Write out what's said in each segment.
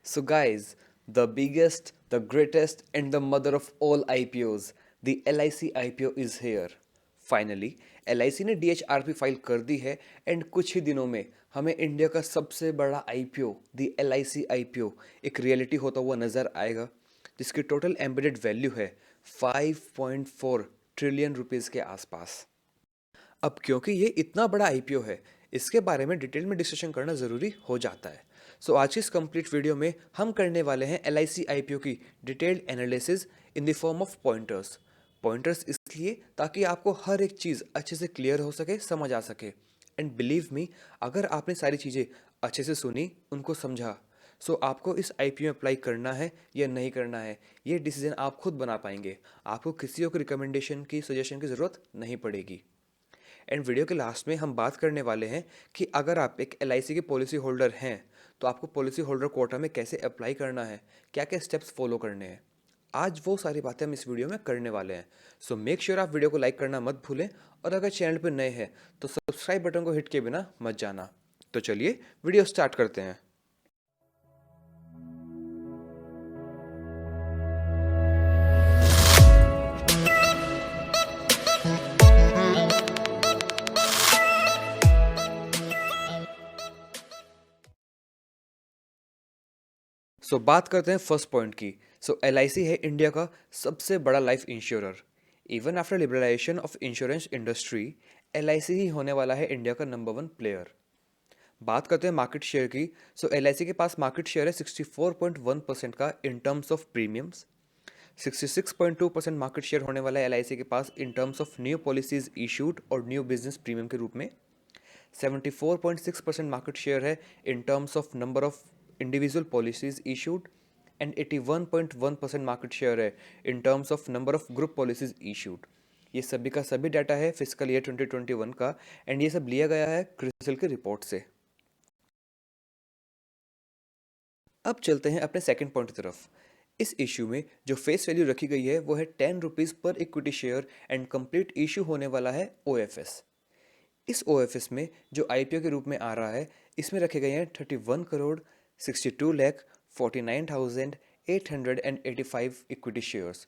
So, guys, the biggest, the greatest, and the mother of all IPOs, the LIC IPO is here. Finally LIC ने DHRP file कर दी है and कुछ ही दिनों में हमें India का सबसे बड़ा IPO, द LIC IPO, एक रियलिटी होता हुआ नजर आएगा जिसकी टोटल एम्बेडेड वैल्यू है 5.4 ट्रिलियन रुपीस के आसपास। अब क्योंकि ये इतना बड़ा आईपीओ है, इसके बारे में डिटेल में डिस्कशन करना ज़रूरी हो जाता है। सो आज की इस कंप्लीट वीडियो में हम करने वाले हैं LIC आईपीओ की detailed analysis in the form of pointers. Pointers इसलिए ताकि आपको हर एक चीज़ अच्छे से क्लियर हो सके, समझ आ सके। एंड बिलीव मी, अगर आपने सारी चीज़ें अच्छे से सुनी, उनको समझा, सो आपको इस आईपीओ में अप्लाई करना है या नहीं करना है, ये डिसीजन आप खुद बना पाएंगे। आपको किसी और रिकमेंडेशन की, सजेशन की ज़रूरत नहीं पड़ेगी। एंड वीडियो के लास्ट में हम बात करने वाले हैं कि अगर आप एक LIC के पॉलिसी होल्डर हैं तो आपको पॉलिसी होल्डर कोटा में कैसे अप्लाई करना है, क्या क्या स्टेप्स फॉलो करने हैं। आज वो सारी बातें हम इस वीडियो में करने वाले हैं। सो मेक श्योर आप वीडियो को लाइक करना मत भूलें, और अगर चैनल पर नए हैं तो सब्सक्राइब बटन को हिट किए बिना मत जाना। तो चलिए वीडियो स्टार्ट करते हैं। सो बात करते हैं फर्स्ट पॉइंट की। सो LIC है इंडिया का सबसे बड़ा life insurer. Even after liberalisation of insurance industry, LIC ही होने वाला है इंडिया का नंबर 1 प्लेयर। बात करते हैं मार्केट शेयर की। सो LIC के पास मार्केट शेयर है 64.1% का in terms of premiums. 66.2% market share होने वाला है LIC के पास in terms of new policies issued और न्यू बिजनेस प्रीमियम के रूप में। 74.6% मार्केट शेयर है in terms of number of individual policies issued, and 81.1% market share है in terms of number of group policies issued. ये सभी का सभी डाटा है फिजिकल ईयर 2021 का, एंड ये सब लिया गया है क्रिसिल की रिपोर्ट से। अब चलते हैं अपने सेकंड पॉइंट की तरफ। इस इश्यू में जो फेस वैल्यू रखी गई है वो है 10 रुपीज़ पर equity share, and complete issue होने वाला है OFS। इस OFS में जो IPO के रूप में आ रहा है, इसमें रखे गए हैं 31 करोड़ 62 लाख 49,885 इक्विटी शेयर्स।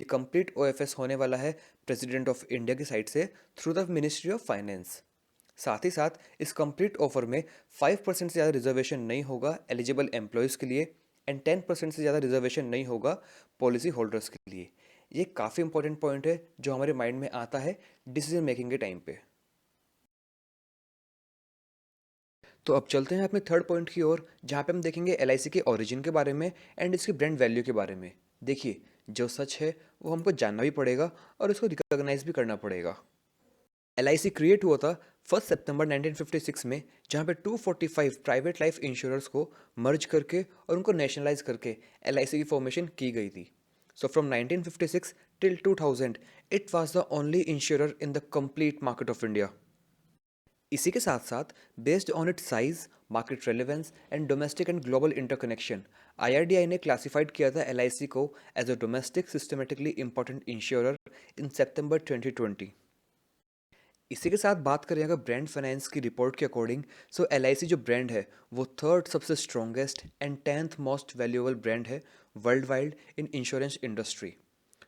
ये कंप्लीट OFS होने वाला है प्रेसिडेंट ऑफ इंडिया की साइड से through the ministry of finance. साथ ही साथ इस कंप्लीट ऑफर में 5% से ज़्यादा रिजर्वेशन नहीं होगा एलिजिबल एम्प्लॉयज़ के लिए, एंड 10% से ज़्यादा रिजर्वेशन नहीं होगा पॉलिसी होल्डर्स के लिए। ये काफ़ी इंपॉर्टेंट पॉइंट है जो हमारे माइंड में आता है डिसीजन मेकिंग के टाइम पे। तो अब चलते हैं अपने थर्ड पॉइंट की ओर, जहाँ पे हम देखेंगे LIC के ओरिजिन के बारे में एंड इसकी ब्रांड वैल्यू के बारे में। देखिए, जो सच है वो हमको जानना भी पड़ेगा और उसको रिकॉग्नाइज भी करना पड़ेगा। LIC क्रिएट हुआ था 1 सितंबर 1956 में, जहाँ पे 245 प्राइवेट लाइफ इंश्योरर्स को मर्ज करके और उनको नेशनलाइज करके LIC की फॉर्मेशन की गई थी। So from 1956 till 2000 it was the only insurer in the complete market of India. इसी के साथ साथ based on it size, market relevance and domestic and global interconnection, IRDAI ने क्लासिफाइड किया था LIC को as a domestic systematically important insurer in सितंबर 2020। इसी के साथ बात करें अगर ब्रांड फाइनेंस की रिपोर्ट के अकॉर्डिंग, सो LIC जो ब्रांड है वो थर्ड सबसे strongest and 10th most valuable brand है worldwide in insurance industry.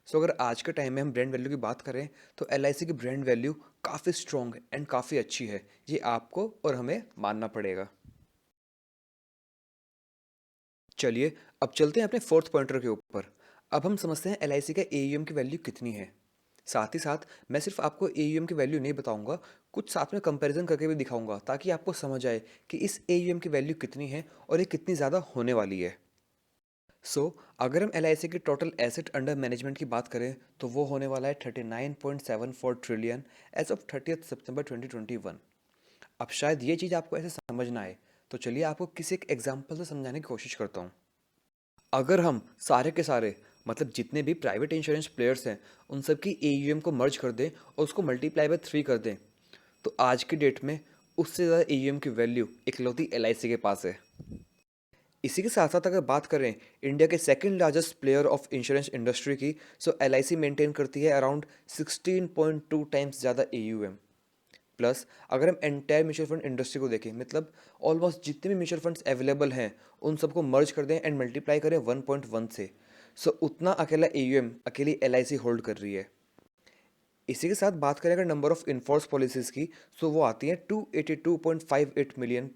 So अगर आज के टाइम में हम ब्रांड वैल्यू की बात करें तो LIC की ब्रांड वैल्यू काफ़ी स्ट्रॉन्ग एंड काफ़ी अच्छी है, ये आपको और हमें मानना पड़ेगा। चलिए अब चलते हैं अपने फोर्थ पॉइंटर के ऊपर। अब हम समझते हैं LIC का AUM की वैल्यू कितनी है। साथ ही साथ मैं सिर्फ आपको AUM की वैल्यू नहीं बताऊंगा, कुछ साथ में कंपैरिजन करके भी दिखाऊंगा ताकि आपको समझ आए कि इस AUM की वैल्यू कितनी है और ये कितनी ज़्यादा होने वाली है। अगर हम LIC की टोटल एसेट अंडर मैनेजमेंट की बात करें तो वो होने वाला है 39.74 ट्रिलियन एज ऑफ 30 सितंबर 2021। अब शायद ये चीज़ आपको ऐसे समझ ना आए, तो चलिए आपको किसी एक एग्जाम्पल से समझाने की कोशिश करता हूँ। अगर हम सारे के सारे, मतलब जितने भी प्राइवेट इंश्योरेंस प्लेयर्स हैं, उन सब की AUM को मर्ज कर दें और उसको मल्टीप्लाई बाय 3 कर दें, तो आज की डेट में उससे ज़्यादा AUM की वैल्यू इकलौती LIC के पास है। इसी के साथ साथ अगर बात करें इंडिया के second largest player of insurance industry की, सो LIC मेंटेन करती है अराउंड 16.2 टाइम्स ज़्यादा AUM। प्लस अगर हम एंटायर म्यूचुअल फंड इंडस्ट्री को देखें, मतलब ऑलमोस्ट जितने भी म्यूचुअल फंड्स अवेलेबल हैं उन सबको मर्ज कर दें एंड मल्टीप्लाई करें 1.1 से, सो उतना अकेला AUM अकेली LIC होल्ड कर रही है। इसी के साथ बात करें अगर नंबर ऑफ इनफोर्स पॉलिसीज़ की, सो वो आती हैं 282.58 मिलियन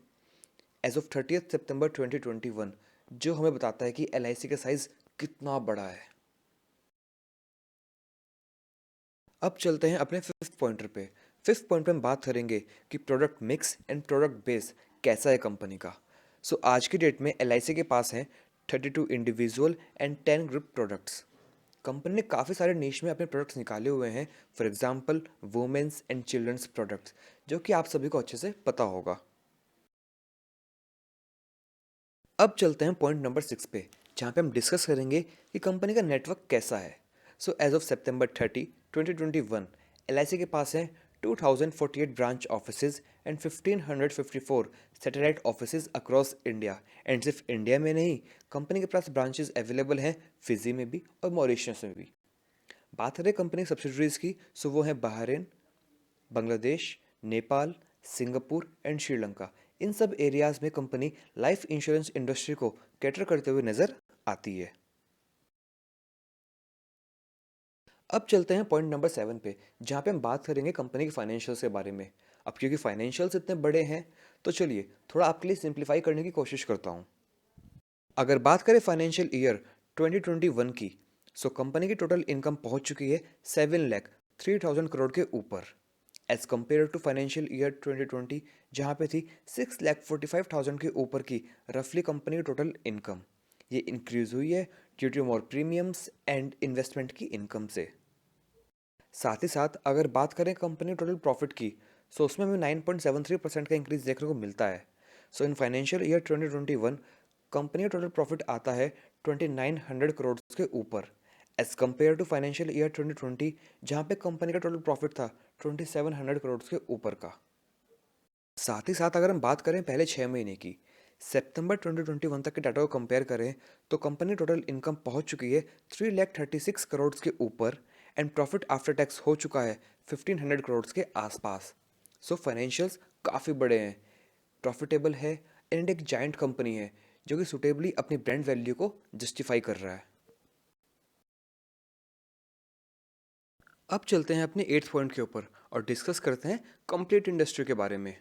एज ऑफ 30 सितंबर 2021, जो हमें बताता है कि LIC का साइज कितना बड़ा है। अब चलते हैं अपने फिफ्थ पॉइंटर पे। फिफ्थ पॉइंट पे हम बात करेंगे कि product mix and product base कैसा है कंपनी का। सो आज की डेट में LIC के पास है 32 individual and 10 group products. Company ने काफ़ी सारे नीश में अपने प्रोडक्ट्स निकाले हुए हैं, for example women's and children's products, जो कि आप सभी को अच्छे से पता होगा। अब चलते हैं पॉइंट नंबर 6 पे, जहाँ पे हम डिस्कस करेंगे कि कंपनी का नेटवर्क कैसा है। So as of September 30, 2021, LIC के पास है 2048 branch offices and 1554 satellite offices across India. And सिर्फ इंडिया में नहीं, कंपनी के पास ब्रांचेस अवेलेबल हैं फिजी में भी और मॉरिशस में भी। बात करें कंपनी सब्सिडरीज की, सो वो हैं Bahrain, Bangladesh, Nepal, Singapore and Sri Lanka. इन सब एरियाज में कंपनी लाइफ इंश्योरेंस इंडस्ट्री को कैटर करते हुए नजर आती है। अब चलते हैं पॉइंट नंबर 7 पे, जहाँ पे हम बात करेंगे कंपनी के फाइनेंशियल्स के बारे में। अब क्योंकि फाइनेंशियल्स इतने बड़े हैं, तो चलिए थोड़ा आपके लिए सिंप्लीफाई करने की कोशिश करता हूँ। अगर बात करें फाइनेंशियल ईयर 2021 की, सो कंपनी की टोटल इनकम पहुंच चुकी है 7,03,000 करोड़ के ऊपर, as compared to financial year 2020, जहां पे थी 6,45,000 के ऊपर की रफली कंपनी की टोटल इनकम। ये इंक्रीज हुई है due to more premiums and investment की इनकम से। साथ ही साथ अगर बात करें कंपनी टोटल प्रॉफिट की, सो उसमें हमें 9.73% का इंक्रीज देखने को मिलता है। So in financial year 2021 company का टोटल प्रॉफिट आता है 2,900 करोड़ के ऊपर, as compared to financial year 2020, जहाँ पे कंपनी का टोटल प्रॉफिट था 2,700 करोड़ के ऊपर का। साथ ही साथ अगर हम बात करें पहले 6 महीने की, सितंबर 2021 तक के डाटा को कंपेयर करें, तो कंपनी टोटल इनकम पहुंच चुकी है 3,36 करोड़ के ऊपर एंड प्रॉफिट आफ्टर टैक्स हो चुका है 1,500 करोड़ के आसपास। सो फाइनेंशियल्स काफ़ी बड़े हैं, प्रॉफिटेबल है एंड एक जाइंट कंपनी है जो कि सुटेबली अपनी ब्रांड वैल्यू को जस्टिफाई कर रहा है। अब चलते हैं अपने 8th पॉइंट के ऊपर और डिस्कस करते हैं कंप्लीट इंडस्ट्री के बारे में।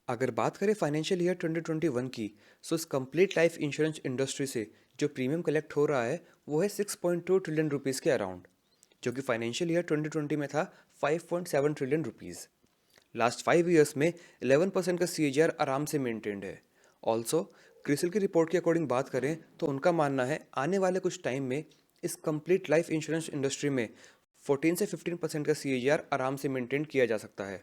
अगर बात करें फाइनेंशियल ईयर 2021 की, सो इस कंप्लीट लाइफ इंश्योरेंस इंडस्ट्री से जो प्रीमियम कलेक्ट हो रहा है वो है 6.2 ट्रिलियन रुपीज़ के अराउंड, जो कि फाइनेंशियल ईयर 2020 में था 5.7 ट्रिलियन रुपीज़। लास्ट 5 ईयर्स में 11% का CAGR आराम से मेंटेन्ड है। ऑल्सो क्रिसिल की रिपोर्ट के अकॉर्डिंग बात करें तो उनका मानना है आने वाले कुछ टाइम में इस कंप्लीट लाइफ इंश्योरेंस इंडस्ट्री में 14 से 15% का CAGR आराम से मेंटेन किया जा सकता है।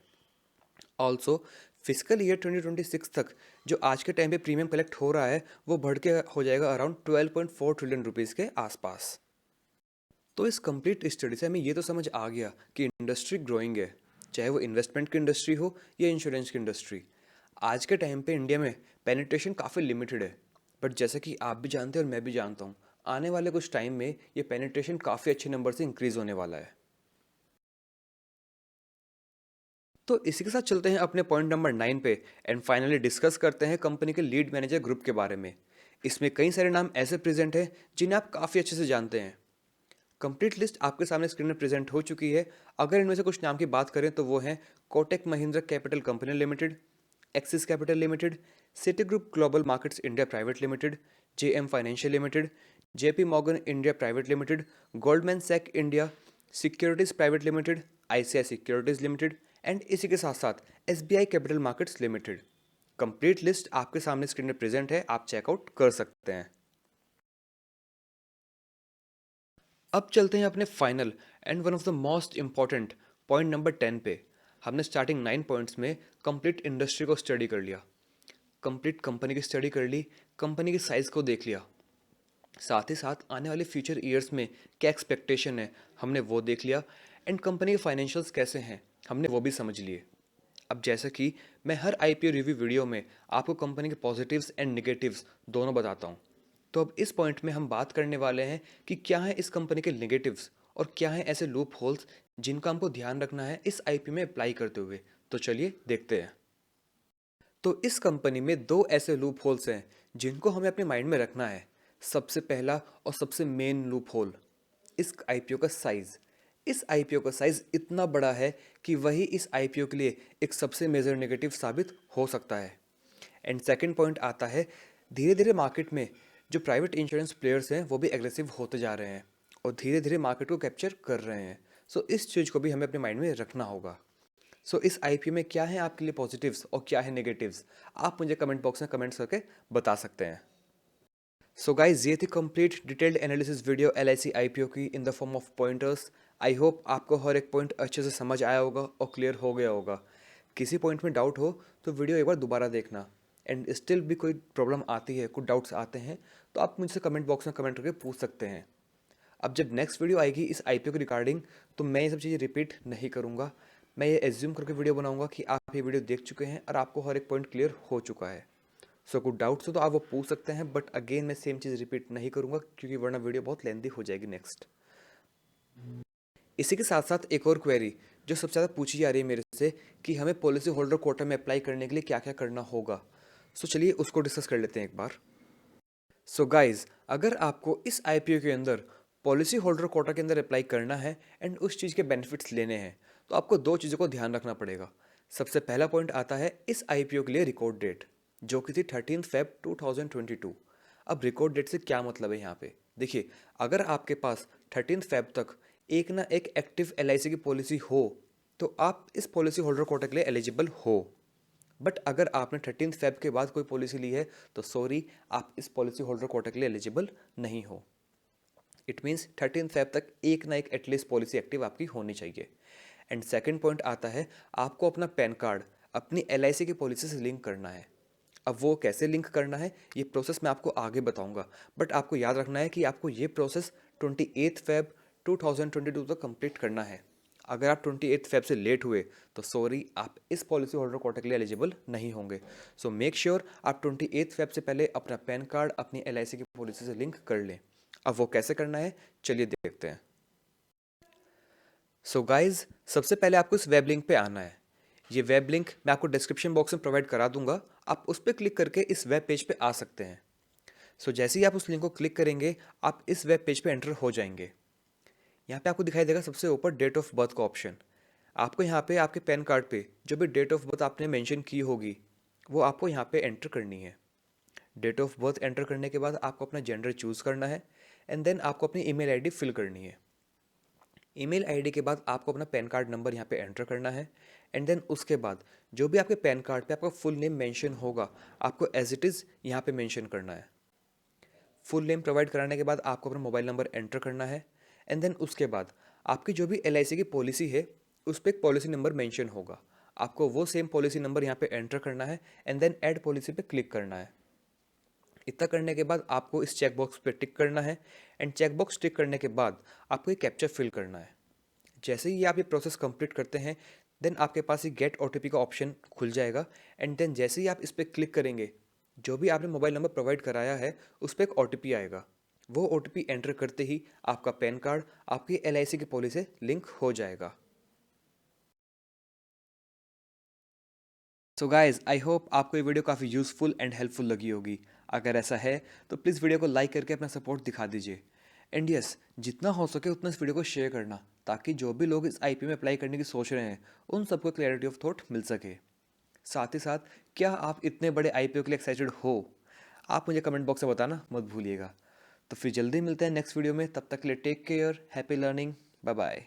ऑल्सो फिजिकल ईयर 2026 तक जो आज के टाइम पे प्रीमियम कलेक्ट हो रहा है वो बढ़ के हो जाएगा अराउंड 12.4 ट्रिलियन रुपीज़ के आसपास। तो इस कंप्लीट स्टडी से हमें ये तो समझ आ गया कि इंडस्ट्री ग्रोइंग है, चाहे वो इन्वेस्टमेंट की इंडस्ट्री हो या इंश्योरेंस की इंडस्ट्री। आज के टाइम पे इंडिया में पेनिट्रेशन काफ़ी लिमिटेड है, बट जैसा कि आप भी जानते हैं और मैं भी जानता हूँ, आने वाले कुछ टाइम में ये पेनिट्रेशन काफ़ी अच्छे नंबर से इंक्रीज़ होने वाला है। तो इसी के साथ चलते हैं अपने पॉइंट नंबर 9 पे एंड फाइनली डिस्कस करते हैं कंपनी के लीड मैनेजर ग्रुप के बारे में। इसमें कई सारे नाम ऐसे प्रेजेंट हैं जिन्हें आप काफ़ी अच्छे से जानते हैं। कंप्लीट लिस्ट आपके सामने स्क्रीन में प्रेजेंट हो चुकी है। अगर इनमें से कुछ नाम की बात करें तो वो हैं Kotak Mahindra capital company limited, axis capital limited, city group global markets India private limited, JM financial limited, JP Morgan India private limited, Goldman Sachs India securities private limited, ICICI securities limited and इसी के साथ साथ SBI capital markets limited. Complete list आपके सामने screen में present है, आप checkout कर सकते हैं। अब चलते हैं अपने final and one of the most important point number 10 पे। हमने स्टार्टिंग 9 पॉइंट्स में कंप्लीट इंडस्ट्री को स्टडी कर लिया, कंप्लीट कंपनी की स्टडी कर ली, कंपनी की साइज़ को देख लिया, साथ ही साथ आने वाले फ्यूचर ईयर्स में क्या एक्सपेक्टेशन है हमने वो देख लिया, एंड कंपनी के फाइनेंशियल्स कैसे हैं हमने वो भी समझ लिए। अब जैसा कि मैं हर IPO रिव्यू वीडियो में आपको कंपनी के पॉजिटिव्स एंड निगेटिव्स दोनों बताता हूँ, तो अब इस पॉइंट में हम बात करने वाले हैं कि क्या है इस कंपनी के निगेटिव्स और क्या है ऐसे लूप होल्स जिनका हमको ध्यान रखना है इस IPO में अप्लाई करते हुए, तो चलिए देखते हैं। तो इस कंपनी में दो ऐसे लूप होल्स हैं जिनको हमें अपने माइंड में रखना है। सबसे पहला और सबसे मेन लूप होल, इस आईपीओ का साइज। इस आईपीओ का साइज इतना बड़ा है कि वही इस आईपीओ के लिए एक सबसे मेजर नेगेटिव साबित हो सकता है। एंड सेकंड पॉइंट आता है, धीरे धीरे मार्केट में जो प्राइवेट इंश्योरेंस प्लेयर्स हैं वो भी एग्रेसिव होते जा रहे हैं और धीरे धीरे मार्केट को कैप्चर कर रहे हैं। सो इस चीज़ को भी हमें अपने माइंड में रखना होगा। सो इस आईपीओ में क्या है आपके लिए पॉजिटिव्स और क्या है नेगेटिव्स, आप मुझे कमेंट बॉक्स में कमेंट्स करके बता सकते हैं। सो गाइज, ये थी complete detailed analysis video LIC IPO की in the form of pointers. I hope आपको हर एक पॉइंट अच्छे से समझ आया होगा और क्लियर हो गया होगा। किसी पॉइंट में डाउट हो तो वीडियो एक बार दोबारा देखना। एंड स्टिल भी कोई प्रॉब्लम आती है, कुछ डाउट्स आते हैं, तो आप मुझसे कमेंट बॉक्स में कमेंट करके पूछ सकते हैं। अब जब नेक्स्ट वीडियो आएगी इस आईपीओ के रिगार्डिंग, तो मैं ये सब चीज़ें रिपीट नहीं करूँगा। मैं ये एज्यूम करके वीडियो बनाऊंगा कि आप ये वीडियो देख चुके हैं और आपको हर एक पॉइंट क्लियर हो चुका है। सो कुछ डाउट्स हो तो आप वो पूछ सकते हैं, बट अगेन मैं सेम चीज़ रिपीट नहीं करूँगा क्योंकि वरना वीडियो बहुत लेंदी हो जाएगी नेक्स्ट। इसी के साथ साथ एक और क्वेरी जो सबसे ज़्यादा पूछी जा रही है मेरे से कि हमें पॉलिसी होल्डर कोटा में अप्लाई करने के लिए क्या क्या करना होगा। सो चलिए उसको डिस्कस कर लेते हैं एक बार। सो गाइज, अगर आपको इस आईपीओ के अंदर पॉलिसी होल्डर कोटा के अंदर अप्लाई करना है एंड उस चीज़ के बेनिफिट्स लेने हैं, तो आपको दो चीज़ों को ध्यान रखना पड़ेगा। सबसे पहला पॉइंट आता है इस आईपीओ के लिए रिकॉर्ड डेट, जो कि थी 13 Feb 2022। अब रिकॉर्ड डेट से क्या मतलब है यहाँ पे, देखिए, अगर आपके पास 13 Feb तक एक ना एक एक्टिव एलआईसी की पॉलिसी हो तो आप इस पॉलिसी होल्डर कोटा के लिए एलिजिबल हो। बट अगर आपने 13 Feb के बाद कोई पॉलिसी ली है तो सॉरी, आप इस पॉलिसी होल्डर कोटा के लिए एलिजिबल नहीं हो। इट मीन्स 13 Feb तक एक ना एक एटलीस्ट पॉलिसी एक्टिव आपकी होनी चाहिए। एंड सेकंड पॉइंट आता है, आपको अपना पैन कार्ड अपनी एलआईसी की पॉलिसी से लिंक करना है। अब वो कैसे लिंक करना है ये प्रोसेस मैं आपको आगे बताऊंगा, बट आपको याद रखना है कि आपको ये प्रोसेस 28 Feb 2022 तक कंप्लीट करना है। अगर आप 28 Feb से लेट हुए तो सॉरी, आप इस पॉलिसी होल्डर कोटा के लिए एलिजिबल नहीं होंगे। सो मेक श्योर आप 28 Feb से पहले अपना पैन कार्ड अपनी एलआईसी की पॉलिसी से लिंक कर लें। अब वो कैसे करना है चलिए देखते हैं। सो गाइज, सबसे पहले आपको इस वेब लिंक पे आना है। ये वेब लिंक मैं आपको डिस्क्रिप्शन बॉक्स में प्रोवाइड करा दूंगा, आप उस पर क्लिक करके इस वेब पेज पे आ सकते हैं। सो जैसे ही आप उस लिंक को क्लिक करेंगे आप इस वेब पेज पे एंटर हो जाएंगे। यहाँ पे आपको दिखाई देगा सबसे ऊपर डेट ऑफ बर्थ का ऑप्शन। आपको यहाँ पे आपके पैन कार्ड पे जो भी डेट ऑफ बर्थ आपने मेंशन की होगी वो आपको यहाँ पे एंटर करनी है। डेट ऑफ बर्थ एंटर करने के बाद आपको अपना जेंडर चूज़ करना है एंड देन आपको अपनी ईमेल आईडी फिल करनी है। ईमेल आईडी के बाद आपको अपना पैन कार्ड नंबर यहाँ पे एंटर करना है एंड देन उसके बाद जो भी आपके पैन कार्ड पे आपका फुल नेम मेंशन होगा आपको एज इट इज़ यहाँ पे मेंशन करना है। फुल नेम प्रोवाइड कराने के बाद आपको अपना मोबाइल नंबर एंटर करना है एंड देन उसके बाद आपकी जो भी एलआईसी की पॉलिसी है उस पर एक पॉलिसी नंबर मेंशन होगा, आपको वो सेम पॉलिसी नंबर यहाँ पे एंटर करना है एंड देन ऐड पॉलिसी पे क्लिक करना है। इतना करने के बाद आपको इस चेक बॉक्स पे टिक करना है एंड चेक बॉक्स टिक करने के बाद आपको एक कैप्चा फिल करना है। जैसे ही आप ये प्रोसेस कंप्लीट करते हैं देन आपके पास ये गेट ओटीपी का ऑप्शन खुल जाएगा एंड देन जैसे ही आप इस पर क्लिक करेंगे जो भी आपने मोबाइल नंबर प्रोवाइड कराया है उस पर एक ओटीपी आएगा। वो ओटीपी एंटर करते ही आपका पैन कार्ड आपकी एलआईसी की पॉलिसी से लिंक हो जाएगा। सो गाइज, आई होप आपको ये वीडियो काफ़ी यूज़फुल एंड हेल्पफुल लगी होगी। अगर ऐसा है तो प्लीज़ वीडियो को लाइक करके अपना सपोर्ट दिखा दीजिए। एंड यस, जितना हो सके उतना इस वीडियो को शेयर करना ताकि जो भी लोग इस आईपीओ में अप्लाई करने की सोच रहे हैं उन सबको क्लैरिटी ऑफ थॉट मिल सके। साथ ही साथ, क्या आप इतने बड़े आईपीओ के लिए एक्साइटेड हो? आप मुझे कमेंट बॉक्स में बताना मत भूलिएगा। तो फिर जल्दी मिलते हैं नेक्स्ट वीडियो में, तब तक के लिए take care, happy learning, bye bye.